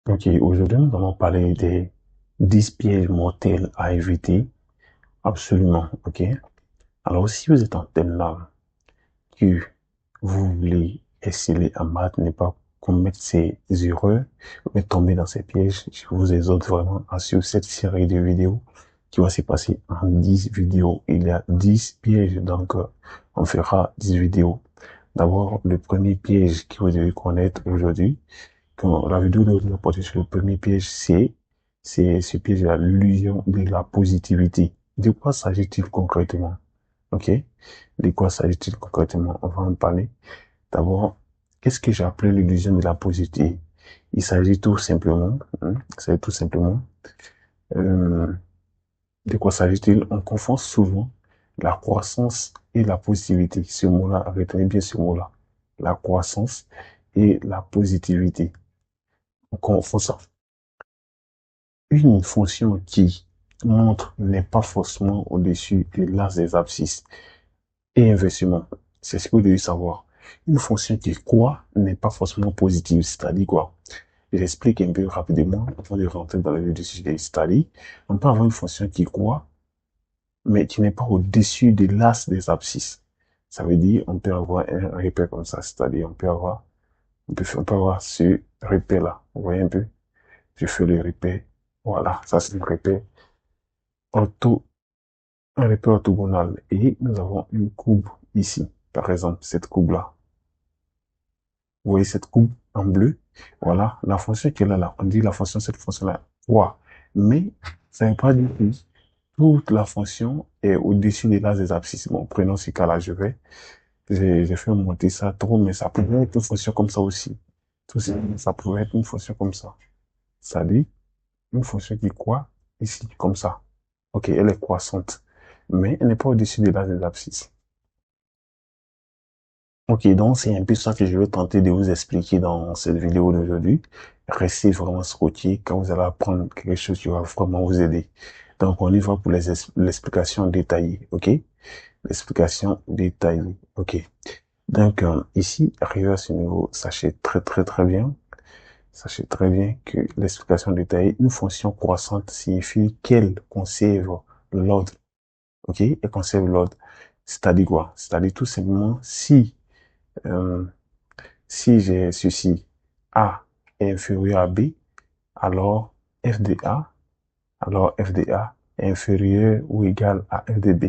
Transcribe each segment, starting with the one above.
Ok, aujourd'hui nous allons parler des 10 pièges mortels à éviter. Absolument, ok. Alors si vous êtes en thème là, que vous voulez exceller en maths, ne pas commettre ces erreurs, mais tomber dans ces pièges, je vous exhorte vraiment à suivre cette série de vidéos qui va se passer en 10 vidéos. Il y a 10 pièges, donc on fera 10 vidéos. D'abord, le premier piège que vous devez connaître aujourd'hui, quand la vidéo nous a porté sur le premier piège, c'est ce piège à l'illusion de la positivité. De quoi s'agit-il concrètement? Ok? De quoi s'agit-il concrètement? On va en parler. D'abord, qu'est-ce que j'ai appelé l'illusion de la positivité? Il s'agit tout simplement, il s'agit tout simplement, euh, de quoi s'agit-il? On confond souvent la croissance et la positivité. Ce mot-là, retenez bien ce mot-là. La croissance et la positivité. On confond ça. Une fonction qui montre n'est pas forcément au-dessus de l'axe des abscisses. Et inversement, c'est ce que vous devez savoir. Une fonction qui croît n'est pas forcément positive. C'est-à-dire quoi? J'explique un peu rapidement avant de rentrer dans le vif du sujet. C'est-à-dire, on peut avoir une fonction qui croît, mais qui n'est pas au-dessus de l'axe des abscisses. Ça veut dire, on peut avoir un repère comme ça. C'est-à-dire, on peut avoir ce repère-là. Vous voyez un peu? Je fais le repère. Voilà. Ça, c'est le repère ortho un repère orthogonal et nous avons une courbe ici. Par exemple, cette courbe-là. Vous voyez cette courbe en bleu? Voilà, la fonction qui est là, on dit la fonction, cette fonction-là, quoi. Mais, ça ne veut pas dire que toute la fonction est au-dessus de l'axe des abscisses. Bon, prenons ce cas-là, j'ai fait monter ça trop, mais ça pourrait être une fonction comme ça aussi. Tout ça pourrait être une fonction comme ça. Ça dit, une fonction qui croît ici, comme ça. Ok, elle est croissante. Mais elle n'est pas au-dessus de l'axe des abscisses. Ok, donc c'est un peu ça que je vais tenter de vous expliquer dans cette vidéo d'aujourd'hui. Restez vraiment scotché quand vous allez apprendre quelque chose qui va vraiment vous aider. Donc on y va pour l'explication détaillée, ok? L'explication détaillée, ok. Donc ici, arrivé à ce niveau, sachez très bien que l'explication détaillée, une fonction croissante signifie qu'elle conserve l'ordre, ok? Elle conserve l'ordre. C'est-à-dire quoi? C'est-à-dire tout simplement euh, si j'ai ceci, A est inférieur à B, alors f de A, alors f de A est inférieur ou égal à f de B.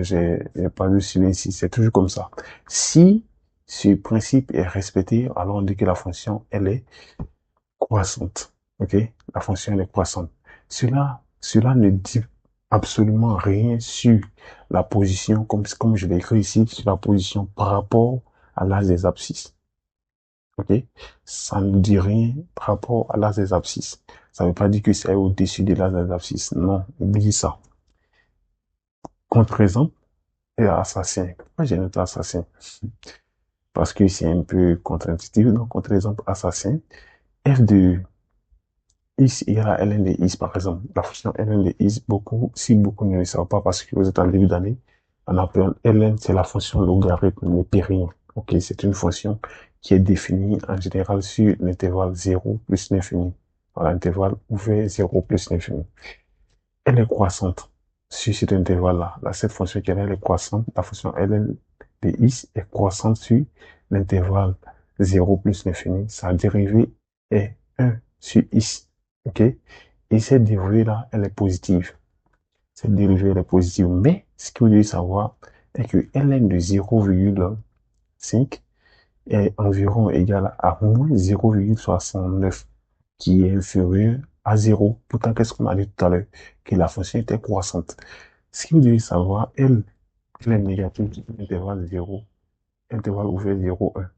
J'ai pas de suivi ici, c'est toujours comme ça. Si ce principe est respecté, alors on dit que la fonction, elle est croissante. Ok? La fonction, elle est croissante. Cela ne dit absolument rien sur la position, comme je l'ai écrit ici, sur la position par rapport à l'axe des abscisses. Ok? Ça ne dit rien par rapport à l'axe des abscisses. Ça ne veut pas dire que c'est au-dessus de l'axe des abscisses. Non, oublie ça. Contre-exemple et assassin. Pourquoi j'ai noté assassin? Parce que c'est un peu contre-intuitif. Donc, contre-exemple, assassin. F de x égale à ln de x, par exemple. La fonction ln de x, si beaucoup ne le savent pas parce que vous êtes en début d'année, on appelle ln, c'est la fonction logarithme népérien. Ok, c'est une fonction qui est définie en général sur l'intervalle 0 plus l'infini. Voilà, l'intervalle ouvert 0 plus l'infini. Elle est croissante sur cet intervalle-là. Là, cette fonction qui est là, elle est croissante. La fonction ln de x est croissante sur l'intervalle 0 plus l'infini. Sa dérivée est 1 sur x. OK? Et cette dérivée-là, elle est positive. Cette dérivée, elle est positive. Mais, ce que vous devez savoir est que ln de 0,5 est environ égal à moins 0,69, qui est inférieur à 0. Pourtant, qu'est-ce qu'on a dit tout à l'heure? Que la fonction était croissante. Ce que vous devez savoir, elle est négative sur l'intervalle 0, intervalle ouvert 0, 1.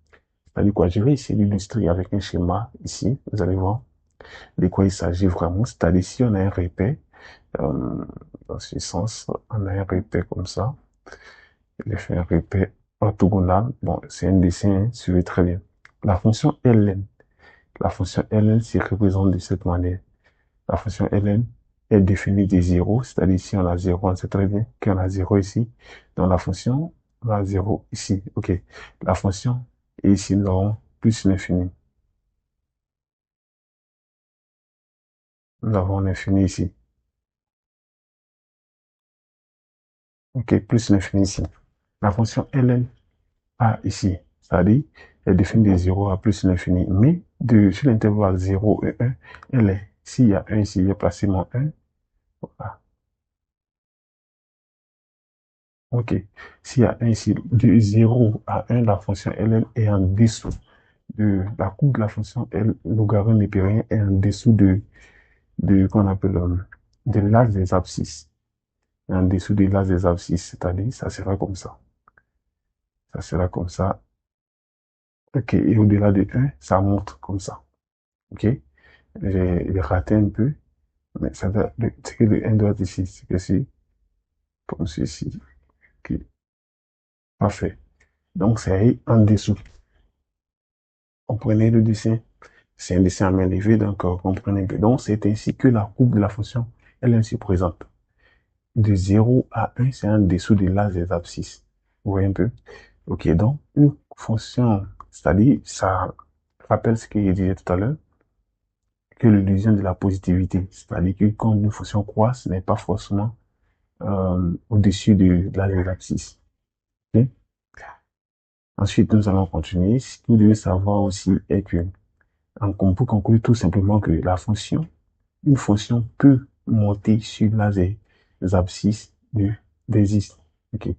C'est-à-dire quoi? Je vais essayer d'illustrer avec un schéma ici. Vous allez voir de quoi il s'agit vraiment. C'est-à-dire si on a un repère, euh, dans ce sens, on a un repère comme ça. J'ai fait un repère orthogonal. Bon, c'est un dessin, hein, suivez très bien. La fonction ln, la fonction ln se représente de cette manière. La fonction ln est définie de 0, c'est-à-dire si on a 0, on sait très bien qu'on a 0 ici. Dans la fonction, on a 0 ici. OK. La fonction est ici, nous avons plus l'infini. nous avons l'infini ici. Ok, plus l'infini ici. La fonction ln a ici, c'est-à-dire, elle définit de 0 à plus l'infini. Mais sur l'intervalle 0 et 1, elle est, s'il y a 1 ici, il y a placé mon 1. Voilà. Ok. S'il y a 1 ici, de 0 à 1, la fonction ln est en dessous de la courbe de la fonction L, logarithme népérien est en dessous qu'on appelle, de l'axe des abscisses. En dessous de l'axe des abscisses, c'est-à-dire, ça sera comme ça. Ça sera comme ça. Ok. Et au-delà de 1, ça monte comme ça. Ok. J'ai raté un peu, mais ça doit, c'est que le 1 doit être ici, c'est que c'est comme ceci. Ok. Parfait. Donc, c'est en dessous. Comprenez le dessin? C'est un dessin à main levée, donc comprenez que donc c'est ainsi que la courbe de la fonction elle est ainsi présente. De 0 à 1, c'est en dessous de l'axe des abscisses. Vous voyez un peu? Ok, donc une fonction, c'est-à-dire ça rappelle ce que je disais tout à l'heure, que l'illusion de la positivité, c'est-à-dire que quand une fonction croît, ce n'est pas forcément au-dessus de l'axe des abscisses. Okay? Ensuite, nous allons continuer. Ce que vous devez savoir aussi est que on peut conclure tout simplement que une fonction peut monter sur l'axe des abscisses des is. Ok.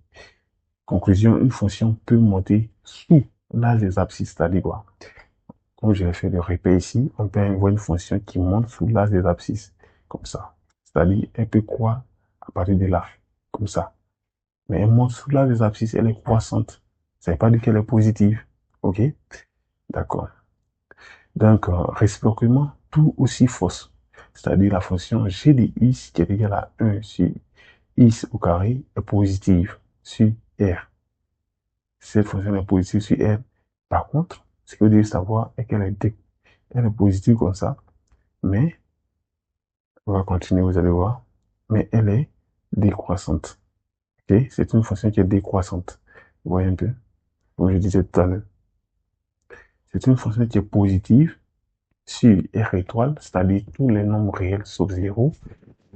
Conclusion, une fonction peut monter sous l'axe des abscisses, c'est-à-dire quoi? Comme je l'ai fait le répète ici, on peut avoir une fonction qui monte sous l'axe des abscisses, comme ça. C'est-à-dire, elle peut croître à partir de là, comme ça. Mais elle monte sous l'axe des abscisses, elle est croissante. Ça ne veut pas dire qu'elle est positive. Ok? D'accord. Donc, réciproquement, tout aussi fausse. C'est-à-dire la fonction g de x qui est égale à 1 sur x au carré est positive sur r. Cette fonction est positive sur r. Par contre, ce que vous devez savoir est qu'elle est positive comme ça, mais on va continuer, vous allez voir, mais elle est décroissante. Ok? C'est une fonction qui est décroissante. Vous voyez un peu? Comme je disais tout à l'heure. C'est une fonction qui est positive sur R étoile, c'est-à-dire tous les nombres réels sauf 0.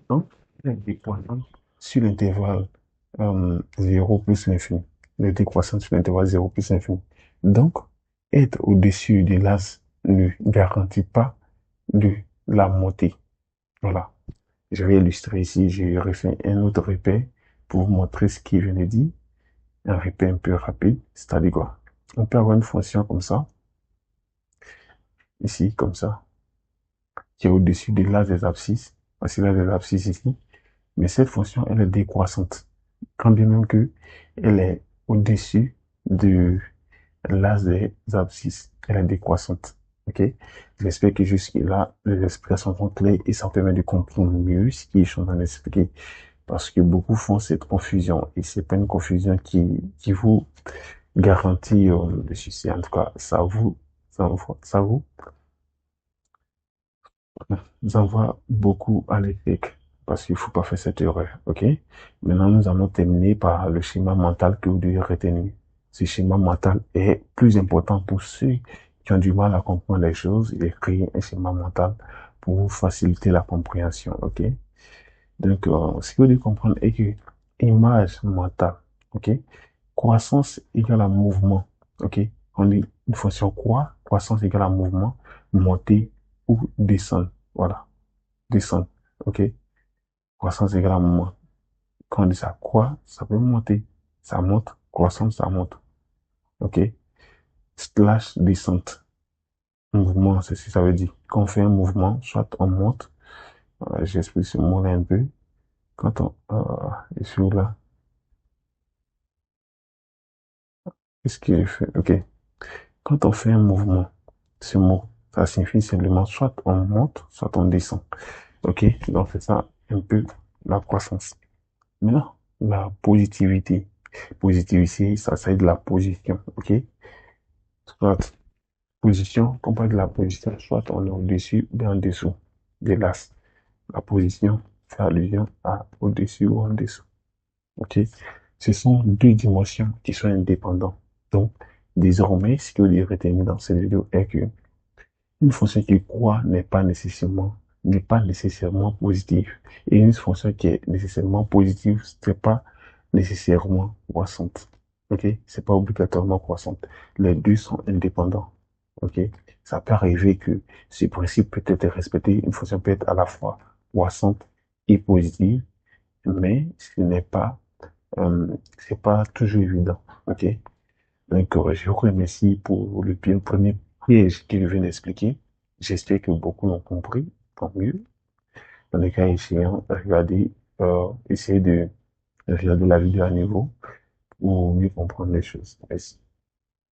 Donc, elle est décroissante sur l'intervalle 0 plus l'infini. Elle est décroissante sur l'intervalle 0 plus l'infini. Donc, être au-dessus de l'as ne garantit pas de la montée. Voilà. Je vais illustrer ici, j'ai refait un autre répète pour vous montrer ce que je viens de dire. Un répète un peu rapide, c'est-à-dire quoi? On peut avoir une fonction comme ça, ici, comme ça, qui est au-dessus de l'axe des abscisses. Voici l'axe des abscisses ici. Mais cette fonction, elle est décroissante. Quand bien même que elle est au-dessus de l'axe des abscisses, elle est décroissante. Ok? J'espère que jusque-là, les explications sont claires et ça permet de comprendre mieux ce qu'ils sont en train d'expliquer. Parce que beaucoup font cette confusion et c'est pas une confusion qui vous garantit le succès. En tout cas, ça vous envoie beaucoup à l'échec parce qu'il faut pas faire cette erreur. Ok? Maintenant, nous allons terminer par le schéma mental que vous devez retenir. Ce schéma mental est plus important pour ceux qui ont du mal à comprendre les choses et créer un schéma mental pour vous faciliter la compréhension. Ok? Donc, ce que vous devez comprendre est que image mentale, ok? Croissance égale à mouvement, ok? On dit une fonction croissance égale à mouvement, monter ou descendre, voilà, descendre, ok? Croissance égale à mouvement. Quand on dit ça croît, ça peut monter, ça monte, croissance, ça monte, ok? Slash descente, mouvement, c'est ce que ça veut dire. Quand on fait un mouvement, soit on monte, j'explique ce mot-là un peu, quand on, je suis là, qu'est-ce qu'il fait? Ok. Quand on fait un mouvement, ce mot, ça signifie simplement soit on monte, soit on descend. Ok? Donc c'est ça un peu la croissance. Maintenant, la positivité. Positivité, ça aide la position. Ok? Soit position, quand on parle de la position, soit on est au-dessus ou en dessous de l'as. La position fait allusion à au-dessus ou en dessous. Ok? Ce sont deux dimensions qui sont indépendantes. Donc, désormais, ce que vous devez retenir dans cette vidéo est que une fonction qui croît n'est pas nécessairement n'est pas nécessairement positive. Et une fonction qui est nécessairement positive, c'est pas nécessairement croissante. OK? C'est pas obligatoirement croissante. Les deux sont indépendants. OK? Ça peut arriver que ce principe peut être respecté. Une fonction peut être à la fois croissante et positive, mais c'est pas toujours évident. OK? Donc, je vous remercie pour le premier piège qu'il vient d'expliquer. J'espère que beaucoup l'ont compris. Tant mieux. Dans le cas échéant, essayez de regarder la vidéo à nouveau pour mieux comprendre les choses. Merci.